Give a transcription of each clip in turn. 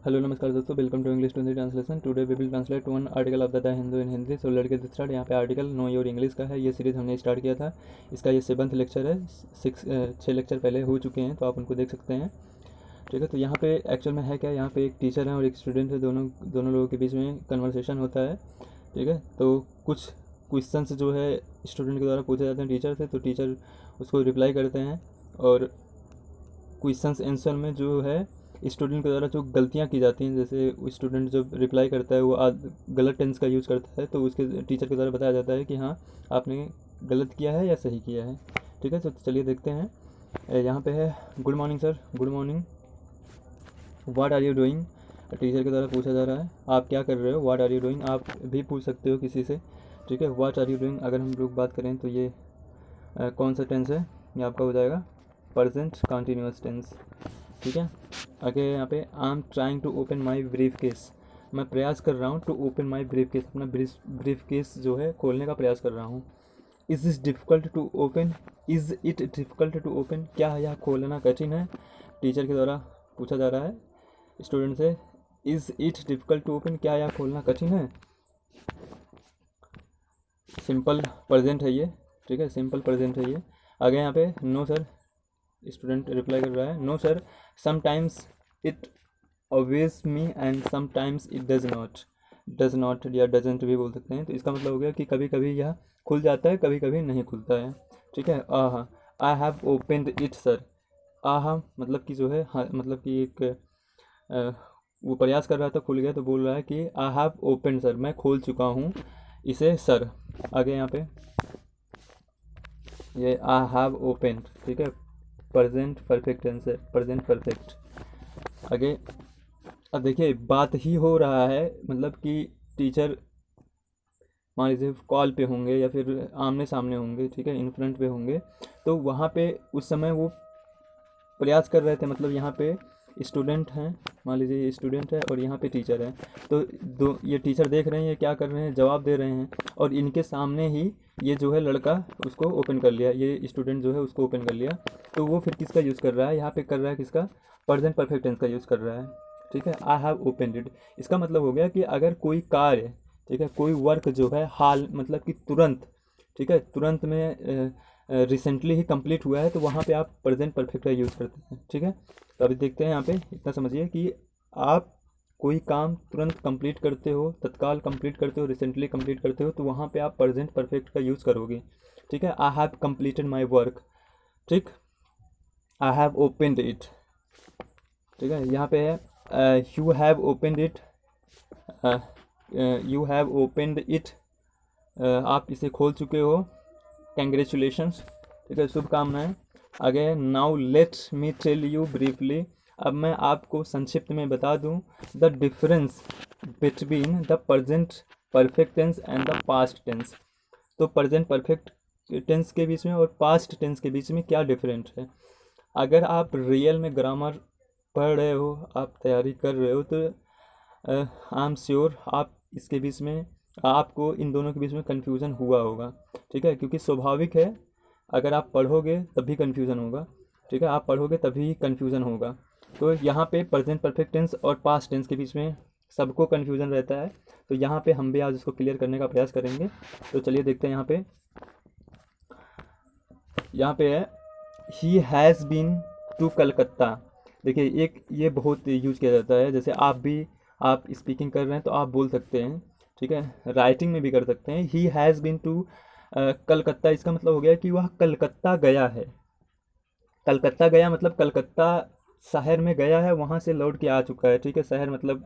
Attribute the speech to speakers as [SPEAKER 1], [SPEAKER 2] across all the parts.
[SPEAKER 1] Hello नमस्कार दोस्तों, welcome to English to Hindi translation. Today we will translate one article of the Hindu in Hindi. So let's get start. यहाँ पे article know your English का है। ये series हमने स्टार्ट किया था, इसका ये 7वां लेक्चर है। 6 लेक्चर पहले हो चुके हैं, तो आप उनको देख सकते हैं। ठीक है, तो यहाँ पे एक्चुअल में है क्या, यहाँ पे एक टीचर है और एक स्टूडेंट है, दोनों लोगों के बीच में कन्वर्सेशन होता है। ठीक है, तो कुछ क्वेश्चंस जो है स्टूडेंट के द्वारा पूछे जाते हैं टीचर से, तो टीचर उसको रिप्लाई करते हैं। और क्वेश्चंस आंसर में जो है स्टूडेंट के द्वारा जो गलतियाँ की जाती हैं, जैसे स्टूडेंट जब रिप्लाई करता है वो गलत टेंस का यूज़ करता है, तो उसके टीचर के द्वारा बताया जाता है कि हाँ आपने गलत किया है या सही किया है। ठीक है, तो चलिए देखते हैं। यहाँ पे है good morning sir, good morning, what are you doing. Teacher के द्वारा पूछा जा रहा है आप क्या कर रहे हो, व्हाट आर यू डूइंग। आप भी पूछ सकते हो किसी से। ठीक है, व्हाट आर यू डूइंग अगर हम लोग बात करें तो ये कौन सा टेंस है, ये आपका हो जाएगा प्रेजेंट कंटिन्यूअस टेंस। ठीक है, आगे यहाँ पे I am trying to open my briefcase. मैं प्रयास कर रहा हूँ to open my briefcase, अपना ब्रीफ केस जो है खोलने का प्रयास कर रहा हूँ। Is is difficult to open, is it difficult to open, क्या यह खोलना कठिन है। टीचर के द्वारा पूछा जा रहा है स्टूडेंट से, is it difficult to open, क्या यह खोलना कठिन है। सिंपल प्रेजेंट है ये। ठीक है, सिंपल प्रेजेंट है ये। आगे यहाँ पे नो सर, स्टूडेंट रिप्लाई कर रहा है no sir, sometimes it obvious me and sometimes it does not या डजेंट भी बोल सकते हैं। तो इसका मतलब हो गया कि कभी कभी यह खुल जाता है, कभी कभी नहीं खुलता है। ठीक है, आहा I have opened it sir. आहा मतलब कि जो है हाँ, मतलब कि एक वो प्रयास कर रहा था, खुल गया, तो बोल रहा है कि आई हैव ओपन सर, मैं खोल चुका हूँ इसे सर। आगे यहाँ पे ये आई हैव ओपन, ठीक है, प्रेजेंट परफेक्ट टेंस है, प्रेजेंट परफेक्ट। आगे अब देखिए बात ही हो रहा है, मतलब कि टीचर मान लीजिए कॉल पे होंगे या फिर आमने सामने होंगे, ठीक है, इन फ्रंट पे होंगे, तो वहाँ पे उस समय वो प्रयास कर रहे थे। मतलब यहाँ पे स्टूडेंट हैं, मान लीजिए स्टूडेंट है और यहाँ पे टीचर है, तो दो ये टीचर देख रहे हैं, ये क्या कर रहे हैं, जवाब दे रहे हैं, और इनके सामने ही ये जो है लड़का उसको ओपन कर लिया, ये स्टूडेंट जो है उसको ओपन कर लिया। तो वो फिर किसका यूज़ कर रहा है, यहाँ पे कर रहा है किसका, प्रेजेंट परफेक्ट टेंस का यूज़ कर रहा है। ठीक है, आई हैव ओपनड इट, इसका मतलब हो गया कि अगर कोई कार्य, ठीक है, कोई वर्क जो है हाल मतलब कि तुरंत, ठीक है, तुरंत में रिसेंटली ही कंप्लीट हुआ है, तो वहाँ पे आप प्रेजेंट परफेक्ट का यूज़ करते हैं। ठीक है, तो अभी देखते हैं यहाँ पे, इतना समझिए कि आप कोई काम तुरंत कंप्लीट करते हो, तत्काल कंप्लीट करते हो, रिसेंटली कंप्लीट करते हो, तो वहाँ पे आप प्रेजेंट परफेक्ट का यूज़ करोगे। ठीक है, I have completed my work, ठीक, आई हैव ओपनड इट। ठीक है, यहाँ पे है you have opened it, you have opened it, आप इसे खोल चुके हो, कंग्रेचुलेशंस। ठीक है, शुभकामनाएं। आगे now let me tell you briefly, अब मैं आपको संक्षिप्त में बता दूं the difference between the present perfect tense and the past tense. तो प्रेजेंट परफेक्ट टेंस के बीच में और पास्ट टेंस के बीच में क्या डिफरेंट है। अगर आप रियल में ग्रामर पढ़ रहे हो, आप तैयारी कर रहे हो, तो आई एम श्योर आप इसके बीच में, आपको इन दोनों के बीच में कन्फ्यूज़न हुआ होगा। ठीक है, क्योंकि स्वाभाविक है, अगर आप पढ़ोगे तभी कन्फ्यूज़न होगा। ठीक है, आप पढ़ोगे तभी कन्फ्यूज़न होगा। तो यहाँ पे प्रेजेंट परफेक्ट टेंस और पास्ट टेंस के बीच में सबको कन्फ्यूज़न रहता है, तो यहाँ पे हम भी आज उसको क्लियर करने का प्रयास करेंगे। तो चलिए देखते हैं यहाँ पे है he has been to Calcutta. देखिए एक ये बहुत यूज किया जाता है, जैसे आप स्पीकिंग कर रहे हैं तो आप बोल सकते हैं, ठीक है, राइटिंग में भी कर सकते हैं, he has been to Calcutta. इसका मतलब हो गया कि वह कलकत्ता गया है। कलकत्ता गया मतलब कलकत्ता शहर में गया है, वहाँ से लौट के आ चुका है। ठीक है, शहर मतलब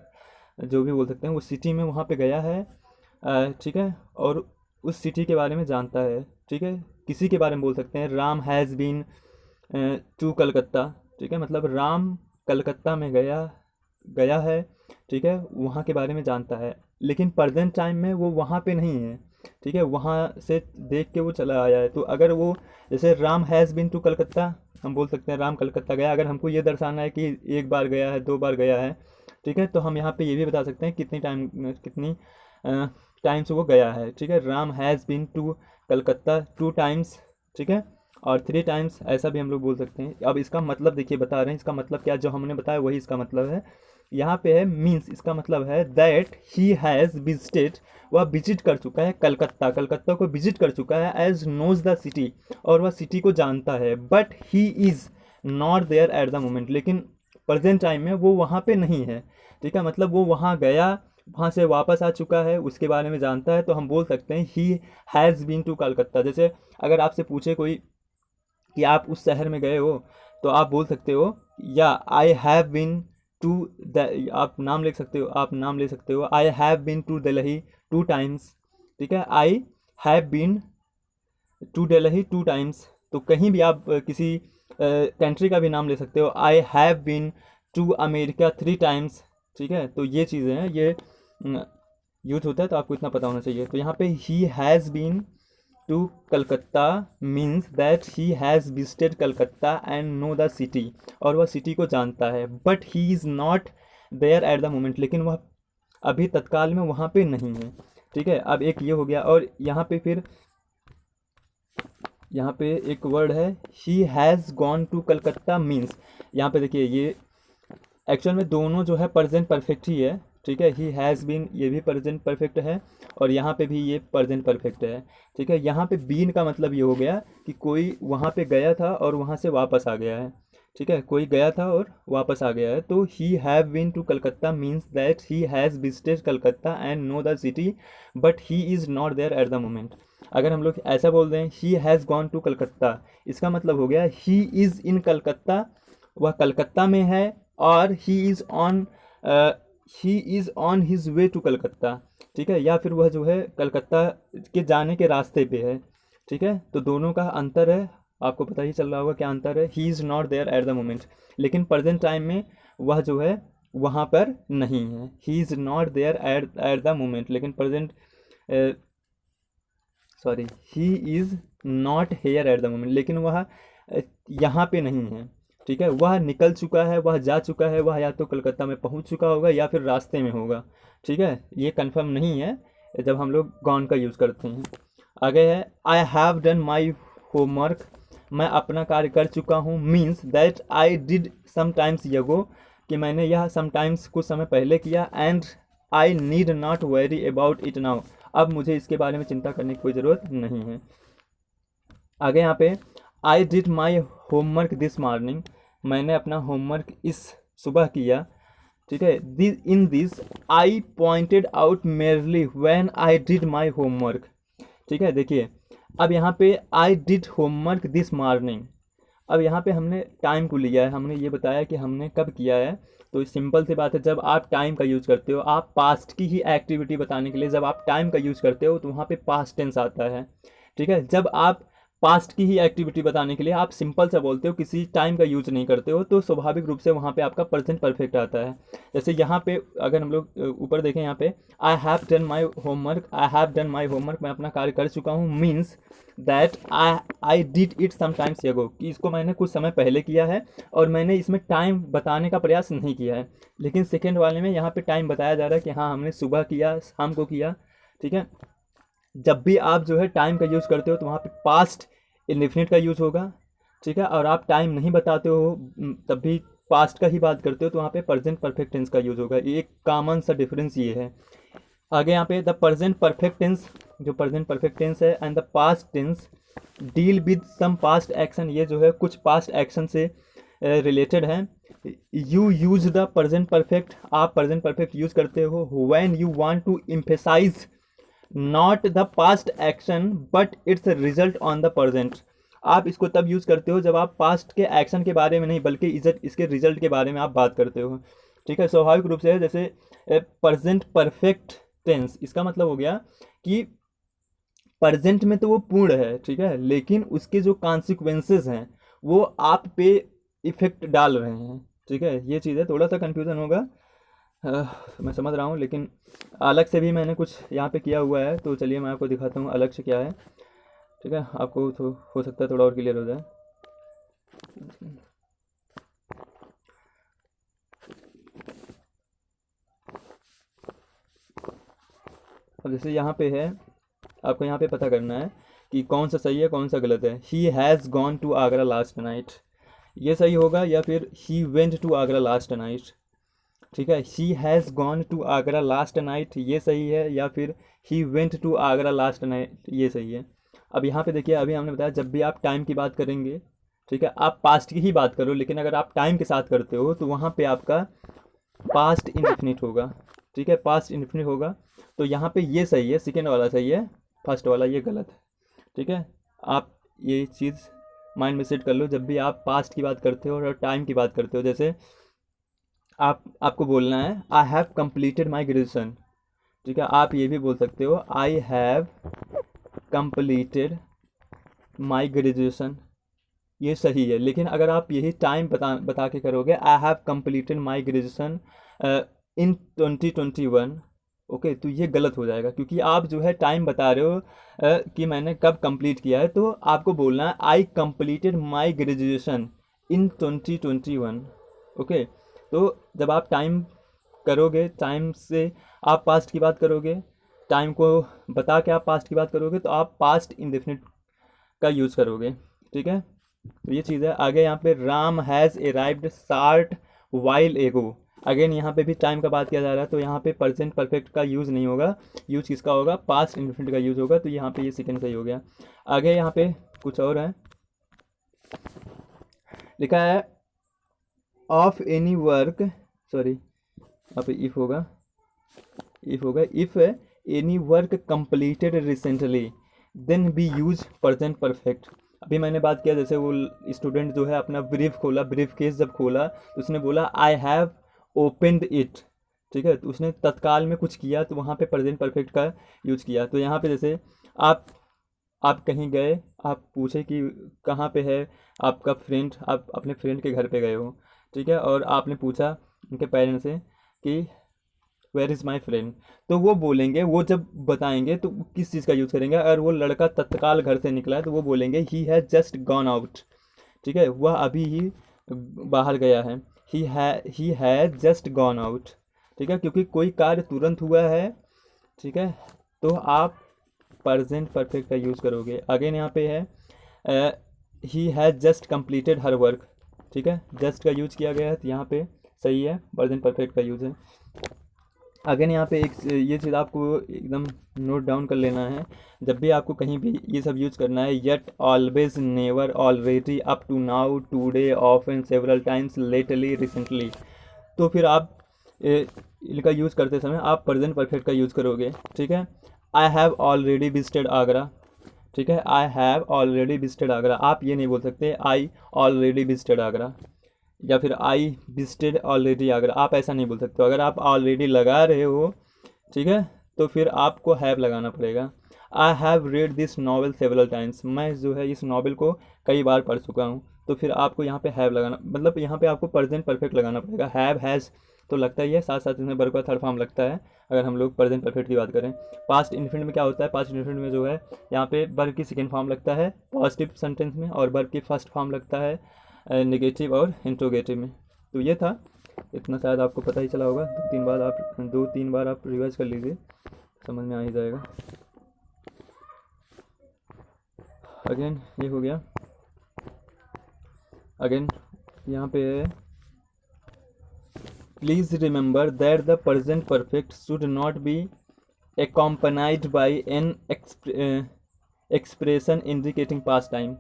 [SPEAKER 1] जो भी बोल सकते हैं, वो सिटी में वहाँ पे गया है। ठीक है, और उस सिटी के बारे में जानता है। ठीक है, किसी के बारे में बोल सकते हैं, Ram has been to Calcutta. ठीक है, मतलब राम कलकत्ता में गया है। ठीक है, वहाँ के बारे में जानता है, लेकिन प्रेजेंट टाइम में वो वहाँ पे नहीं है। ठीक है, वहाँ से देख के वो चला आया है। तो अगर वो जैसे Ram has been to Calcutta, हम बोल सकते हैं राम कलकत्ता गया। अगर हमको ये दर्शाना है कि एक बार गया है, 2 बार गया है, ठीक है, तो हम यहाँ पे ये भी बता सकते हैं कितनी टाइम्स वो गया है। ठीक है, Ram has been to Calcutta 2 times, ठीक है, और 3 टाइम्स, ऐसा भी हम लोग बोल सकते हैं। अब इसका मतलब देखिए बता रहे हैं, इसका मतलब क्या, जो हमने बताया वही इसका मतलब है यहाँ पे है मीन्स, इसका मतलब है दैट ही हैज़ विजिटेड, वह विजिट कर चुका है कलकत्ता, कलकत्ता को विजिट कर चुका है, एज नोज द सिटी, और वह सिटी को जानता है, but he is not there at the moment, लेकिन प्रेजेंट टाइम में वो वहाँ पे नहीं है। ठीक है, मतलब वो वहाँ गया, वहाँ से वापस आ चुका है, उसके बारे में जानता है, तो हम बोल सकते हैं he has been to Calcutta. जैसे अगर आपसे पूछे कोई कि आप उस शहर में गए हो, तो आप बोल सकते हो या I have been to the, आप नाम लिख सकते हो, आप नाम ले सकते हो, I have been to Delhi 2 times. ठीक है, I have been to Delhi 2 times. तो कहीं भी आप किसी कंट्री का भी नाम ले सकते हो, I have been to America 3 times. ठीक है, तो ये चीज़ें हैं, ये यूज होता है, तो आपको इतना पता होना चाहिए। तो यहाँ पे he has been to Calcutta means that he has visited Calcutta and know the city, और वह सिटी को जानता है, but he is not there at the moment, लेकिन वह अभी तत्काल में वहाँ पे नहीं है। ठीक है, अब एक ये हो गया, और यहाँ पे फिर यहाँ पे एक वर्ड है he has gone to Calcutta means, यहाँ पे देखिए ये एक्चुअल में दोनों जो है प्रेजेंट परफेक्ट ही है। ठीक है, ही हैज़ बीन ये भी प्रेजेंट परफेक्ट है, और यहाँ पे भी ये प्रेजेंट परफेक्ट है। ठीक है, यहाँ पे बीन का मतलब ये हो गया कि कोई वहाँ पे गया था और वहाँ से वापस आ गया है। ठीक है, कोई गया था और वापस आ गया है, तो he have been to Calcutta means that he has visited Calcutta and know the city, but he is not there at the moment. अगर हम लोग ऐसा बोल दें he has gone to Calcutta, इसका मतलब हो गया ही इज़ इन कलकत्ता, वह कलकत्ता में है, और he is on his way to Calcutta. ठीक है, या फिर वह जो है कलकत्ता के जाने के रास्ते पे है। ठीक है, तो दोनों का अंतर है, आपको पता ही चल रहा होगा क्या अंतर है। He is not there at the moment, लेकिन प्रेजेंट टाइम में वह जो है वहाँ पर नहीं है। He is not there at the moment, लेकिन present sorry he is not here at the moment, लेकिन वह यहाँ पे नहीं है। ठीक है, वह निकल चुका है, वह जा चुका है, वह या तो कलकत्ता में पहुँच चुका होगा या फिर रास्ते में होगा। ठीक है, ये कंफर्म नहीं है जब हम लोग गॉन का यूज़ करते हैं। आगे है I have done my homework, मैं अपना कार्य कर चुका हूँ, means that I did sometimes ago, कि मैंने यह समटाइम्स कुछ समय पहले किया, and I need not worry about it now, अब मुझे इसके बारे में चिंता करने की कोई ज़रूरत नहीं है। आगे यहाँ पे I did my homework this morning, मैंने अपना होमवर्क इस सुबह किया। ठीक है, in this I pointed out merely when I did my homework. ठीक है, देखिए अब यहाँ पे I did homework this morning, अब यहाँ पे हमने टाइम को लिया है, हमने ये बताया कि हमने कब किया है। तो सिंपल सी बात है, जब आप टाइम का यूज़ करते हो, आप पास्ट की ही एक्टिविटी बताने के लिए जब आप टाइम का यूज़ करते हो, तो वहाँ पे पास्ट टेंस आता है। ठीक है, जब आप पास्ट की ही एक्टिविटी बताने के लिए आप सिंपल सा बोलते हो, किसी टाइम का यूज नहीं करते हो, तो स्वाभाविक रूप से वहाँ पे आपका प्रेजेंट परफेक्ट आता है। जैसे यहाँ पे अगर हम लोग ऊपर देखें, यहाँ पे आई have done my homework, I have done my homework, मैं अपना कार्य कर चुका हूँ, means that I did it sometimes एगो, कि इसको मैंने कुछ समय पहले किया है और मैंने इसमें टाइम बताने का प्रयास नहीं किया है। लेकिन सेकेंड वाले में यहाँ पे टाइम बताया जा रहा है कि हाँ हमने सुबह किया, शाम को किया। ठीक है, जब भी आप जो है टाइम का यूज़ करते हो तो वहाँ पे पास्ट इंडेफिनिट का यूज़ होगा। ठीक है, और आप टाइम नहीं बताते हो तब भी पास्ट का ही बात करते हो, तो वहाँ पे प्रेजेंट परफेक्ट टेंस का यूज़ होगा। ये एक कॉमन सा डिफरेंस ये है। आगे यहाँ पे द प्रेजेंट परफेक्ट टेंस, जो प्रेजेंट परफेक्ट टेंस है, and the past tense deal with some past action, ये जो है कुछ पास्ट एक्शन से रिलेटेड है। You use the present perfect, आप प्रेजेंट परफेक्ट यूज़ करते हो when you want to emphasise not the past action but its result on the present. आप इसको तब यूज़ करते हो जब आप पास्ट के एक्शन के बारे में नहीं बल्कि इसके रिजल्ट के बारे में आप बात करते हो। ठीक है, स्वाभाविक रूप से जैसे प्रेजेंट परफेक्ट टेंस, इसका मतलब हो गया कि प्रेजेंट में तो वो पूर्ण है, ठीक है, लेकिन उसके जो कॉन्सिक्वेंसेस हैं वो आप पे इफेक्ट डाल रहे हैं। ठीक है, ये चीज़ है, थोड़ा सा कन्फ्यूज़न होगा, मैं समझ रहा हूँ, लेकिन अलग से भी मैंने कुछ यहाँ पे किया हुआ है, तो चलिए मैं आपको दिखाता हूँ अलग से क्या है। ठीक है, आपको तो हो सकता है थोड़ा और क्लियर हो जाए। अब जैसे यहाँ पे है, आपको यहाँ पे पता करना है कि कौन सा सही है कौन सा गलत है। He has gone to Agra last night, ये सही होगा, या फिर he went to Agra last night. ठीक है, he has gone to Agra last night, ये सही है, या फिर he went to Agra last night, ये सही है। अब यहाँ पे देखिए, अभी हमने बताया जब भी आप टाइम की बात करेंगे, ठीक है, आप पास्ट की ही बात करो, लेकिन अगर आप टाइम के साथ करते हो तो वहाँ पे आपका पास्ट इंडेफिनिट होगा। ठीक है, पास्ट इंडेफिनिट होगा। तो यहाँ पे ये सही है, सेकेंड वाला सही है, फर्स्ट वाला ये गलत है। ठीक है, आप ये चीज़ माइंड में सेट कर लो, जब भी आप पास्ट की बात करते हो और टाइम की बात करते हो, जैसे आपको बोलना है I have completed my graduation. ठीक है, आप ये भी बोल सकते हो I have completed my graduation, ये सही है। लेकिन अगर आप यही टाइम बता के करोगे I have completed my graduation in 2021, okay, तो ये गलत हो जाएगा, क्योंकि आप जो है टाइम बता रहे हो कि मैंने कब कंप्लीट किया है। तो आपको बोलना है I completed my graduation in 2021, okay. तो जब आप टाइम करोगे, टाइम से आप पास्ट की बात करोगे, टाइम को बता के आप पास्ट की बात करोगे, तो आप पास्ट इंडेफिनिट का यूज़ करोगे। ठीक है, तो ये चीज़ है। आगे यहाँ पे Ram has arrived short while एगो, अगेन यहाँ पे भी टाइम का बात किया जा रहा है, तो यहाँ पे प्रेजेंट परफेक्ट का यूज़ नहीं होगा, यूज़ किसका होगा, पास्ट इंडेफिनिट का यूज़ होगा। तो यहाँ पे ये सेकंड सही हो गया। आगे यहाँ पे कुछ और है, लिखा है ऑफ एनी वर्क, सॉरी यहाँ पे इफ़ होगा, if any work completed recently then be use present perfect. अभी मैंने बात किया, जैसे वो स्टूडेंट जो है अपना ब्रीफ खोला, ब्रीफ केस जब खोला तो उसने बोला आई हैव ओपनड इट। ठीक है, तो उसने तत्काल में कुछ किया, तो वहाँ पे प्रेजेंट परफेक्ट का यूज किया। तो यहाँ पे जैसे आप कहीं गए, आप पूछे कि कहाँ पे है आपका फ्रेंड, आप अपने फ्रेंड के घर पे गए हो, ठीक है, और आपने पूछा उनके पेरेंट्स से कि वेयर इज़ माई फ्रेंड, तो वो बोलेंगे, वो जब बताएंगे तो किस चीज़ का यूज़ करेंगे। अगर वो लड़का तत्काल घर से निकला है तो वो बोलेंगे he has just gone out. ठीक है, वह अभी ही बाहर गया है, he has just gone out. ठीक है, क्योंकि कोई कार्य तुरंत हुआ है, ठीक है, तो आप प्रेजेंट परफेक्ट का यूज़ करोगे। अगेन यहाँ पे है he has just completed her work. ठीक है, जस्ट का यूज़ किया गया है, तो यहाँ पे सही है, प्रेजेंट परफेक्ट का यूज़ है। अगेन यहाँ पे एक ये चीज़ आपको एकदम नोट डाउन कर लेना है, जब भी आपको कहीं भी ये सब यूज़ करना है, yet, always, never, already, up to now, today, often, several times, lately, recently, तो फिर आप इनका यूज़ करते समय आप प्रेजेंट परफेक्ट का यूज़ करोगे। ठीक है, I have already visited Agra. ठीक है, I have already visited Agra, आप ये नहीं बोल सकते आई ऑलरेडी विजिटेड आगरा, या फिर आई विजिटेड ऑलरेडी आगरा, आप ऐसा नहीं बोल सकते हो। अगर आप ऑलरेडी लगा रहे हो, ठीक है, तो फिर आपको हैव लगाना पड़ेगा। I have read this novel several times, मैं जो है इस नॉवल को कई बार पढ़ चुका हूँ, तो फिर आपको यहाँ पे हैव लगाना, मतलब यहाँ पे आपको प्रेजेंट परफेक्ट लगाना पड़ेगा। हैव, हैज़ तो लगता ही है, साथ साथ इसमें वर्ब का थर्ड फॉर्म लगता है अगर हम लोग प्रेजेंट परफेक्ट की बात करें। पास्ट इन्फिनिट में क्या होता है, पास्ट इन्फिनिट में जो है यहाँ पे वर्ब की सेकेंड फॉर्म लगता है पॉजिटिव सेंटेंस में, और वर्ब की फर्स्ट फॉर्म लगता है नेगेटिव और इंट्रोगेटिव में। तो ये था, इतना शायद आपको पता ही चला होगा, दो तीन बार आप रिवाइज कर लीजिए, समझ में आ ही जाएगा। अगेन ये हो गया। अगेन यहाँ पे है please remember that the present perfect should not be accompanied by an expression indicating past time.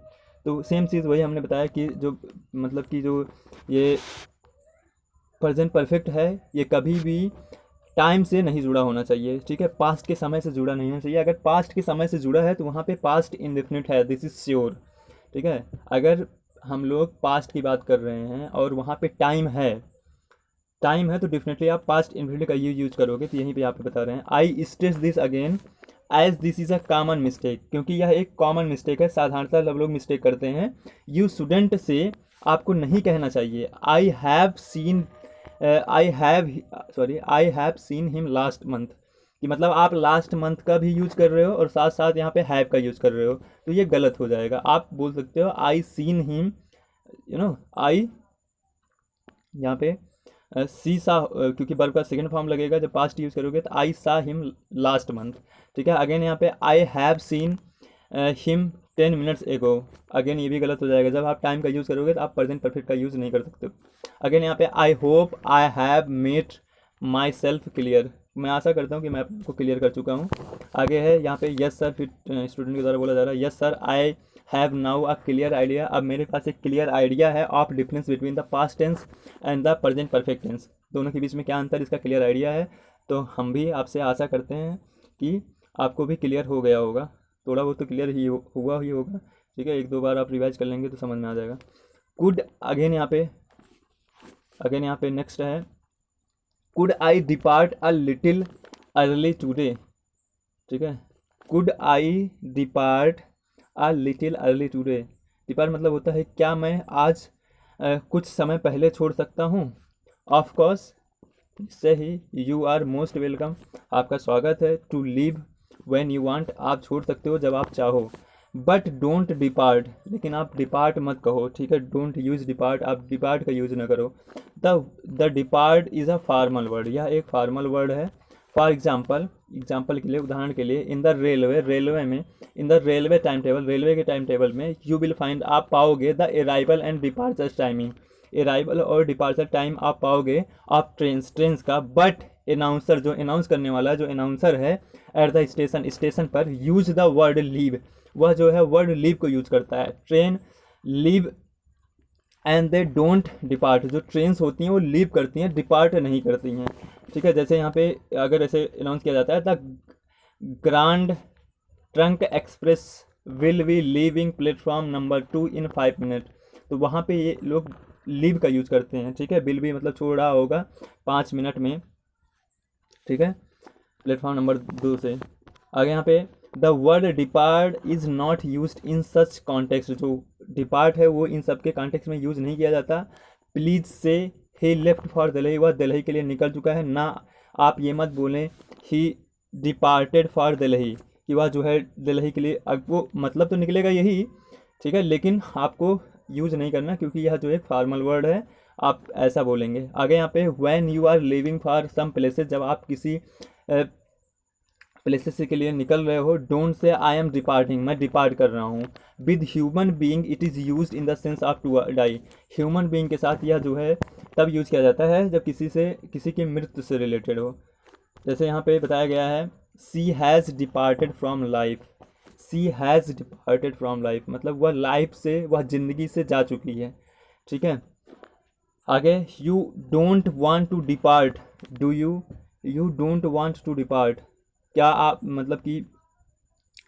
[SPEAKER 1] तो सेम चीज़ वही हमने बताया कि जो मतलब कि जो ये प्रेजेंट परफेक्ट है, ये कभी भी टाइम से नहीं जुड़ा होना चाहिए। ठीक है, पास्ट के समय से जुड़ा नहीं होना चाहिए। अगर पास्ट के समय से जुड़ा है तो वहाँ पे पास्ट इंडेफिनिट है, दिस इज़ श्योर। ठीक है, अगर हम लोग पास्ट की बात कर रहे हैं और वहाँ पे टाइम है तो डेफिनेटली आप पास्ट इंडेफिनिट का यूज करोगे। तो यहीं पे आप बता रहे हैं I stress this again as this is a common mistake, क्योंकि यह एक कॉमन मिस्टेक है, साधारणतः सब लोग मिस्टेक करते हैं। यू स्टूडेंट से आपको नहीं कहना चाहिए I have seen him last month, कि मतलब आप लास्ट मंथ का भी यूज़ कर रहे हो और साथ साथ यहाँ पे हैव का यूज़ कर रहे हो, तो ये गलत हो जाएगा। आप बोल सकते हो आई सीन हिम, आई यहाँ पे सी सा, क्योंकि वर्ब का सेकंड फॉर्म लगेगा जब पास्ट यूज़ करोगे, तो आई सा हिम लास्ट मंथ। ठीक है, अगेन यहाँ पे I have seen him 10 minutes एगो, अगेन ये भी गलत हो जाएगा। जब आप टाइम का यूज़ करोगे तो आप प्रेजेंट परफेक्ट का यूज़ नहीं कर सकते। अगेन यहाँ पे I hope I have made my self clear, मैं आशा करता हूँ कि मैं आपको क्लियर कर चुका हूँ। आगे है यहाँ पे यस सर, फिर स्टूडेंट के द्वारा बोला जा रहा है yes sir I have now a clear idea, अब मेरे पास एक क्लियर आइडिया है of difference between the past tense and the present perfect tense, दोनों के बीच में क्या अंतर, इसका क्लियर आइडिया है। तो हम भी आपसे आशा करते हैं कि आपको भी क्लियर हो गया होगा, थोड़ा बहुत तो क्लियर ही हुआ ही होगा, ठीक है। एक दो बार आप रिवाइज कर लेंगे तो समझ में आ जाएगा। कुड अगेन यहाँ पे नेक्स्ट है could I depart a little early today, ठीक है। Could I depart a little early today, depart मतलब होता है क्या मैं आज कुछ समय पहले छोड़ सकता हूँ। ऑफ कोर्स से ही यू आर मोस्ट वेलकम, आपका स्वागत है। To leave when you want, आप छोड़ सकते हो जब आप चाहो। बट डोंट डिपार्ट, लेकिन आप डिपार्ट मत कहो, ठीक है। डोंट यूज डिपार्ट, आप डिपार्ट का यूज ना करो। The depart is a formal word, यह एक फॉर्मल वर्ड है। फॉर एग्जाम्पल के लिए, उदाहरण के लिए, इन द रेलवे में, in the railway time table, railway के टाइम टेबल में यू विल फाइंड, आप पाओगे the arrival and departure timing, arrival और डिपार्चर टाइम आप पाओगे ऑफ ट्रेन्स का। बट अनाउंसर, जो अनाउंस करने वाला, जो अनाउंसर है एट द स्टेशन पर यूज द वर्ड लीव, वह जो है वर्ड लीव को यूज करता है। Train leave and they don't depart, जो ट्रेन्स होती हैं वो लीव करती हैं, डिपार्ट नहीं करती हैं, ठीक है। जैसे यहाँ पे अगर ऐसे अनाउंस किया जाता है the grand trunk express will be leaving platform number 2 in 5 minute, तो वहाँ पे ये लोग लीव का यूज करते हैं, ठीक है। विल भी मतलब छोड़ रहा होगा 5 मिनट में, ठीक है, प्लेटफॉर्म नंबर 2 से। आगे यहाँ पे the word depart is not use in such context, जो डिपार्ट है वो इन सब के कॉन्टेक्स्ट में यूज़ नहीं किया जाता। प्लीज़ से ही लेफ्ट फॉर दिल्ली, वह दिल्ली के लिए निकल चुका है ना, आप ये मत बोलें ही डिपार्टेड फॉर दिल्ली, कि वह जो है दिल्ली के लिए, अब वो मतलब तो निकलेगा यही, ठीक है, लेकिन आपको यूज़ नहीं करना क्योंकि यह जो एक फॉर्मल वर्ड है, आप ऐसा बोलेंगे। आगे यहाँ पे when you are living for some places, जब आप किसी प्लेसेस के लिए निकल रहे हो, don't say I am departing, मैं डिपार्ट कर रहा हूँ। With human being it is used in the sense of to die, human being के साथ यह जो है तब यूज़ किया जाता है जब किसी की मृत्यु से रिलेटेड हो। जैसे यहाँ पे बताया गया है she has departed from life, she has departed from life मतलब वह लाइफ से, वह ज़िंदगी से जा चुकी है, ठीक है। आगे you don't want to depart, do you don't want to depart, क्या आप मतलब कि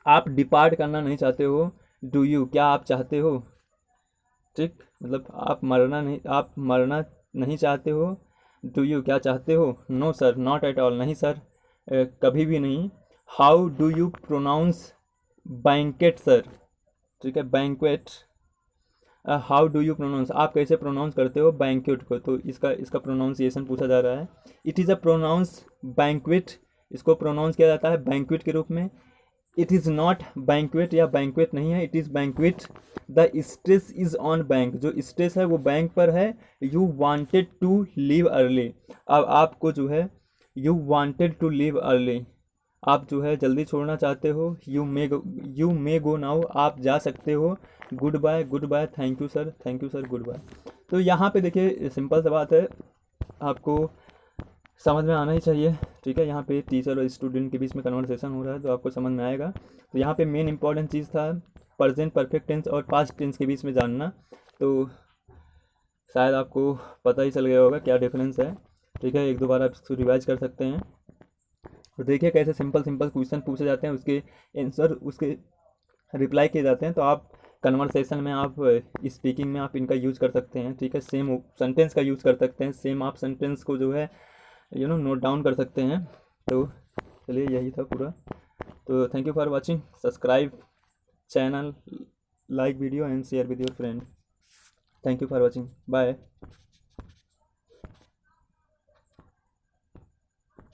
[SPEAKER 1] आप डिपार्ट करना नहीं चाहते हो। डू यू, क्या आप चाहते हो, ठीक, मतलब आप मरना नहीं चाहते हो। डू यू, क्या चाहते हो। No sir, not at all, नहीं सर, कभी भी नहीं। How do you pronounce banquet sir, ठीक है, banquet. How do you pronounce, आप कैसे प्रोनाउंस करते हो बैंक्वेट को, तो इसका प्रोनाउंसिएशन पूछा जा रहा है। It is a pronounce banquet, इसको प्रोनाउंस किया जाता है बैंक्वेट के रूप में। इट इज़ नॉट बैंक्वेट, या बैंक्वेट नहीं है, it is banquet. The stress is on bank, जो स्ट्रेस है वो बैंक पर है। You wanted to leave early, अब आपको जो है you wanted to leave early, आप जो है जल्दी छोड़ना चाहते हो। यू मे गो नाउ, आप जा सकते हो। Goodbye, thank you sir, goodbye. तो यहाँ पे देखिए सिंपल सा बात है, आपको समझ में आना ही चाहिए, ठीक है। यहाँ पे टीचर और स्टूडेंट के बीच में कन्वर्सेशन हो रहा है तो आपको समझ में आएगा। तो यहाँ पे मेन इंपॉर्टेंट चीज़ था प्रेजेंट परफेक्ट टेंस और पास्ट टेंस के बीच में जानना, तो शायद आपको पता ही चल गया होगा क्या डिफरेंस है, ठीक है। एक दो बार आप इसको रिवाइज कर सकते हैं। तो देखिए कैसे सिंपल क्वेश्चन पूछे जाते हैं, उसके आंसर, उसके रिप्लाई किए जाते हैं, तो आप कन्वर्सेशन में, आप स्पीकिंग में आप इनका यूज़ कर सकते हैं, ठीक है। सेम सेंटेंस का यूज़ कर सकते हैं, सेम आप सेंटेंस को जो है नोट डाउन कर सकते हैं। तो चलिए यही था पूरा। तो thank you for watching, subscribe channel, like video and share with your friend. Thank you for watching, bye.